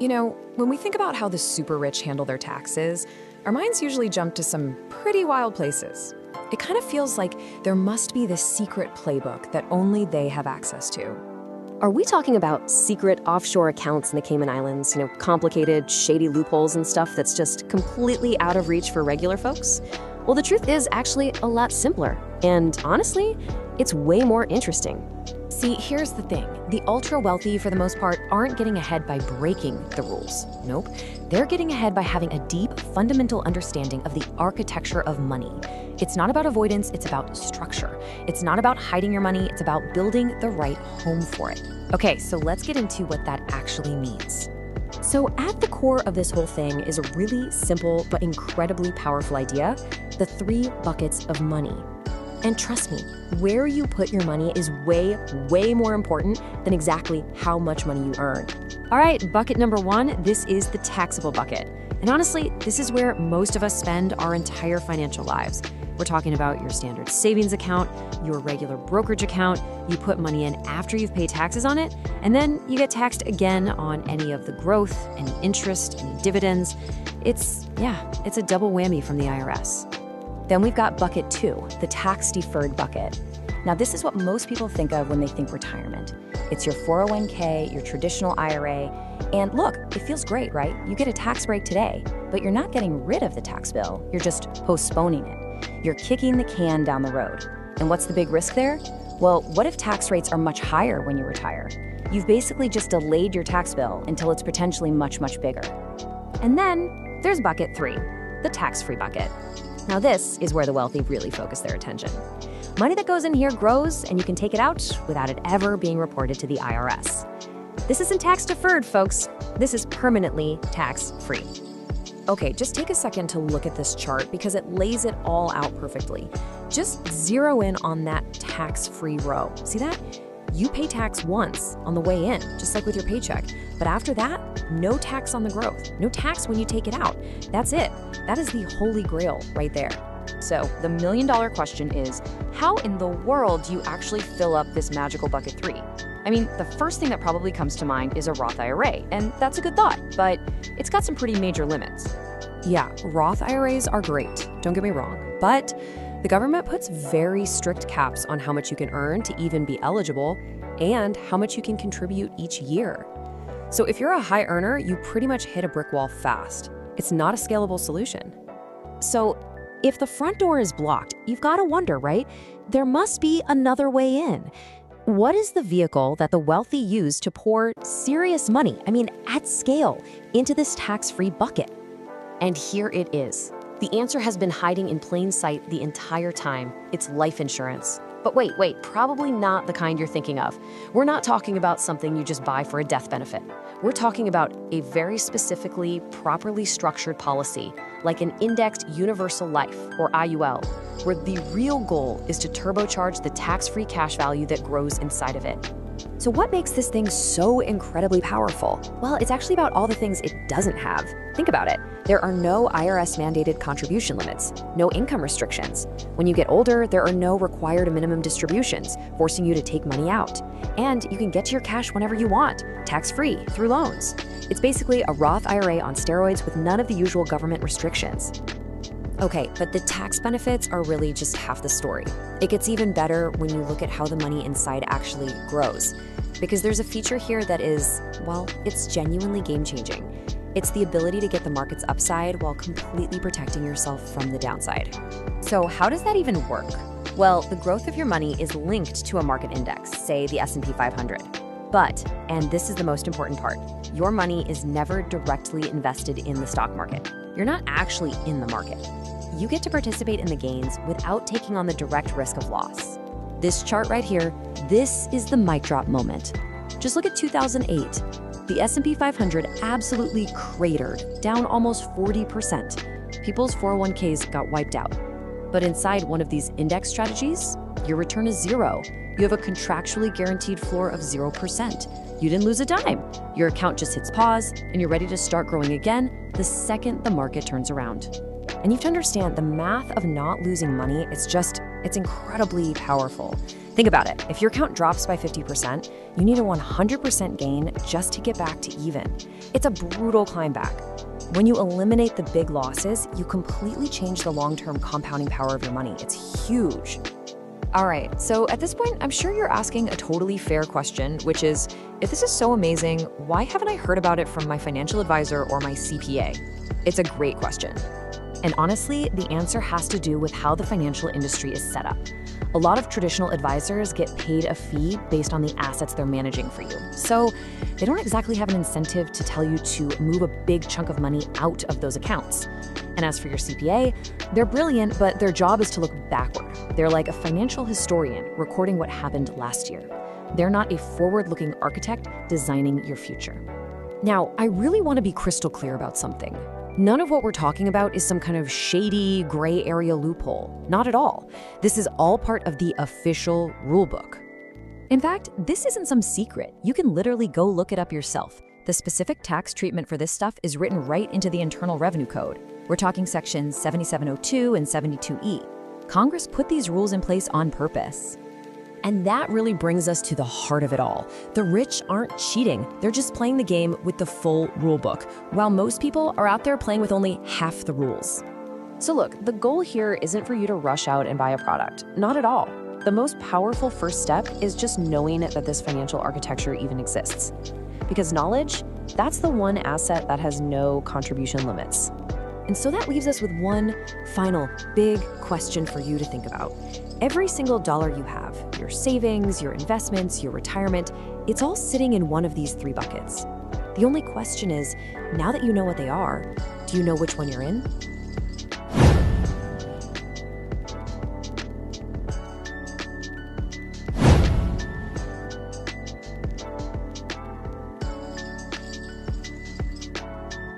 When we think about how the super rich handle their taxes, our minds usually jump to some pretty wild places. It kind of feels like there must be this secret playbook that only they have access to. Are we talking about secret offshore accounts in the Cayman Islands, complicated, shady loopholes and stuff that's just completely out of reach for regular folks? Well, the truth is actually a lot simpler. And honestly, it's way more interesting. See, here's the thing. The ultra-wealthy, for the most part, aren't getting ahead by breaking the rules. Nope. They're getting ahead by having a deep, fundamental understanding of the architecture of money. It's not about avoidance, it's about structure. It's not about hiding your money, it's about building the right home for it. Okay, so let's get into what that actually means. So at the core of this whole thing is a really simple but incredibly powerful idea, the 3 buckets of money. And trust me, where you put your money is way, way more important than exactly how much money you earn. All right, bucket number 1, this is the taxable bucket. And honestly, this is where most of us spend our entire financial lives. We're talking about your standard savings account, your regular brokerage account. You put money in after you've paid taxes on it, and then you get taxed again on any of the growth, any interest, any dividends. It's a double whammy from the IRS. Then we've got bucket 2, the tax-deferred bucket. Now, this is what most people think of when they think retirement. It's your 401k, your traditional IRA, and look, it feels great, right? You get a tax break today, but you're not getting rid of the tax bill. You're just postponing it. You're kicking the can down the road. And what's the big risk there? Well, what if tax rates are much higher when you retire? You've basically just delayed your tax bill until it's potentially much, much bigger. And then there's bucket 3, the tax-free bucket. Now this is where the wealthy really focus their attention. Money that goes in here grows, and you can take it out without it ever being reported to the IRS. This isn't tax-deferred, folks. This is permanently tax-free. Okay, just take a second to look at this chart because it lays it all out perfectly. Just zero in on that tax-free row. See that? You pay tax once on the way in, just like with your paycheck. But after that, no tax on the growth. No tax when you take it out. That's it. That is the holy grail right there. So the million-dollar question is, how in the world do you actually fill up this magical bucket 3? I mean, the first thing that probably comes to mind is a Roth IRA, and that's a good thought, but it's got some pretty major limits. Yeah, Roth IRAs are great, don't get me wrong, but the government puts very strict caps on how much you can earn to even be eligible and how much you can contribute each year. So if you're a high earner, you pretty much hit a brick wall fast. It's not a scalable solution. So if the front door is blocked, you've got to wonder, right? There must be another way in. What is the vehicle that the wealthy use to pour serious money, at scale, into this tax-free bucket? And here it is. The answer has been hiding in plain sight the entire time. It's life insurance. But wait, probably not the kind you're thinking of. We're not talking about something you just buy for a death benefit. We're talking about a very specifically, properly structured policy, like an indexed universal life, or IUL, where the real goal is to turbocharge the tax-free cash value that grows inside of it. So what makes this thing so incredibly powerful? Well, it's actually about all the things it doesn't have. Think about it. There are no IRS-mandated contribution limits, no income restrictions. When you get older, there are no required minimum distributions, forcing you to take money out. And you can get to your cash whenever you want, tax-free, through loans. It's basically a Roth IRA on steroids with none of the usual government restrictions. Okay, but the tax benefits are really just half the story. It gets even better when you look at how the money inside actually grows. Because there's a feature here that is, well, it's genuinely game-changing. It's the ability to get the market's upside while completely protecting yourself from the downside. So how does that even work? Well, the growth of your money is linked to a market index, say the S&P 500. But, and this is the most important part, your money is never directly invested in the stock market. You're not actually in the market. You get to participate in the gains without taking on the direct risk of loss. This chart right here, this is the mic drop moment. Just look at 2008. The S&P 500 absolutely cratered, down almost 40%. People's 401ks got wiped out. But inside one of these index strategies, your return is 0. You have a contractually guaranteed floor of 0%. You didn't lose a dime. Your account just hits pause, and you're ready to start growing again the second the market turns around. And you have to understand, the math of not losing money is just It's incredibly powerful. Think about it. If your account drops by 50%, you need a 100% gain just to get back to even. It's a brutal climb back. When you eliminate the big losses, you completely change the long-term compounding power of your money. It's huge. All right, so at this point, I'm sure you're asking a totally fair question, which is, if this is so amazing, why haven't I heard about it from my financial advisor or my CPA? It's a great question. And honestly, the answer has to do with how the financial industry is set up. A lot of traditional advisors get paid a fee based on the assets they're managing for you. So they don't exactly have an incentive to tell you to move a big chunk of money out of those accounts. And as for your CPA, they're brilliant, but their job is to look backward. They're like a financial historian recording what happened last year. They're not a forward-looking architect designing your future. Now, I really want to be crystal clear about something. None of what we're talking about is some kind of shady, gray area loophole. Not at all. This is all part of the official rulebook. In fact, this isn't some secret. You can literally go look it up yourself. The specific tax treatment for this stuff is written right into the Internal Revenue Code. We're talking sections 7702 and 72E. Congress put these rules in place on purpose. And that really brings us to the heart of it all. The rich aren't cheating. They're just playing the game with the full rulebook, while most people are out there playing with only half the rules. So look, the goal here isn't for you to rush out and buy a product. Not at all. The most powerful first step is just knowing that this financial architecture even exists. Because knowledge, that's the one asset that has no contribution limits. And so that leaves us with one final big question for you to think about. Every single dollar you have, your savings, your investments, your retirement, it's all sitting in one of these three buckets. The only question is, now that you know what they are, do you know which one you're in?